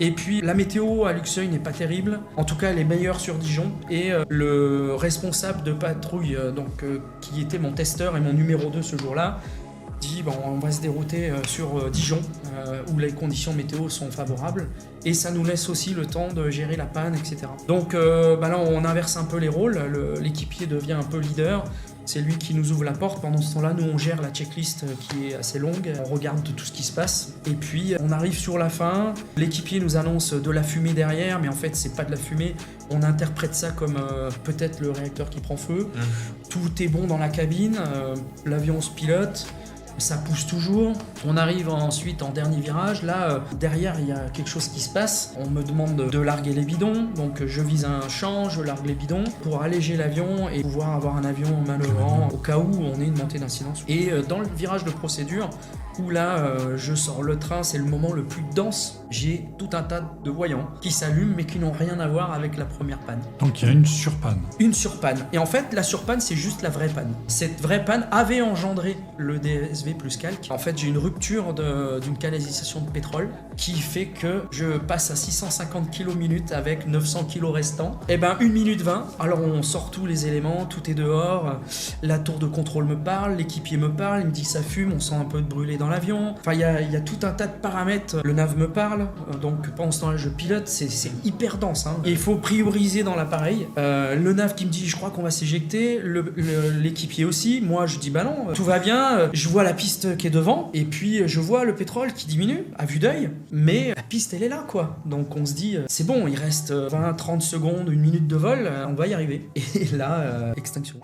Et puis la météo à Luxeuil n'est pas terrible, en tout cas elle est meilleure sur Dijon. Et le responsable de patrouille, qui était mon testeur et mon numéro 2 ce jour-là, dit bon, on va se dérouter sur Dijon où les conditions météo sont favorables et ça nous laisse aussi le temps de gérer la panne, etc. Donc là on inverse un peu les rôles, l'équipier devient un peu leader. C'est lui qui nous ouvre la porte. Pendant ce temps-là, nous, on gère la checklist qui est assez longue. On regarde tout ce qui se passe. Et puis, on arrive sur la fin. L'équipier nous annonce de la fumée derrière, mais en fait, c'est pas de la fumée. On interprète ça comme peut-être le réacteur qui prend feu. Tout est bon dans la cabine. L'avion se pilote. Ça pousse toujours. On arrive ensuite en dernier virage. Là, derrière, il y a quelque chose qui se passe. On me demande de larguer les bidons. Donc, je vise un champ, je largue les bidons pour alléger l'avion et pouvoir avoir un avion manœuvrant au cas où on ait une montée d'incidence. Et dans le virage de procédure, où là, je sors le train, c'est le moment le plus dense. J'ai tout un tas de voyants qui s'allument mais qui n'ont rien à voir avec la première panne. Donc il y a une surpanne. Une surpanne. Et en fait, la surpanne, c'est juste la vraie panne. Cette vraie panne avait engendré le DSV plus calque. En fait, j'ai une rupture d'une canalisation de pétrole qui fait que je passe à 650 km/min avec 900 kg restants. Et ben 1 minute 20. Alors on sort tous les éléments, tout est dehors. La tour de contrôle me parle, l'équipier me parle, il me dit que ça fume, on sent un peu de brûlé dans l'avion. Enfin, il y a tout un tas de paramètres. Le nav me parle, donc pendant ce temps-là, je pilote. C'est hyper dense. Et il faut prioriser dans l'appareil. Le nav qui me dit, je crois qu'on va s'éjecter. L'équipier aussi. Moi, je dis, bah non, tout va bien. Je vois la piste qui est devant. Et puis, je vois le pétrole qui diminue à vue d'œil. Mais la piste, elle est là, quoi. Donc, on se dit, c'est bon, il reste 20, 30 secondes, 1 minute de vol. On va y arriver. Et là, extinction.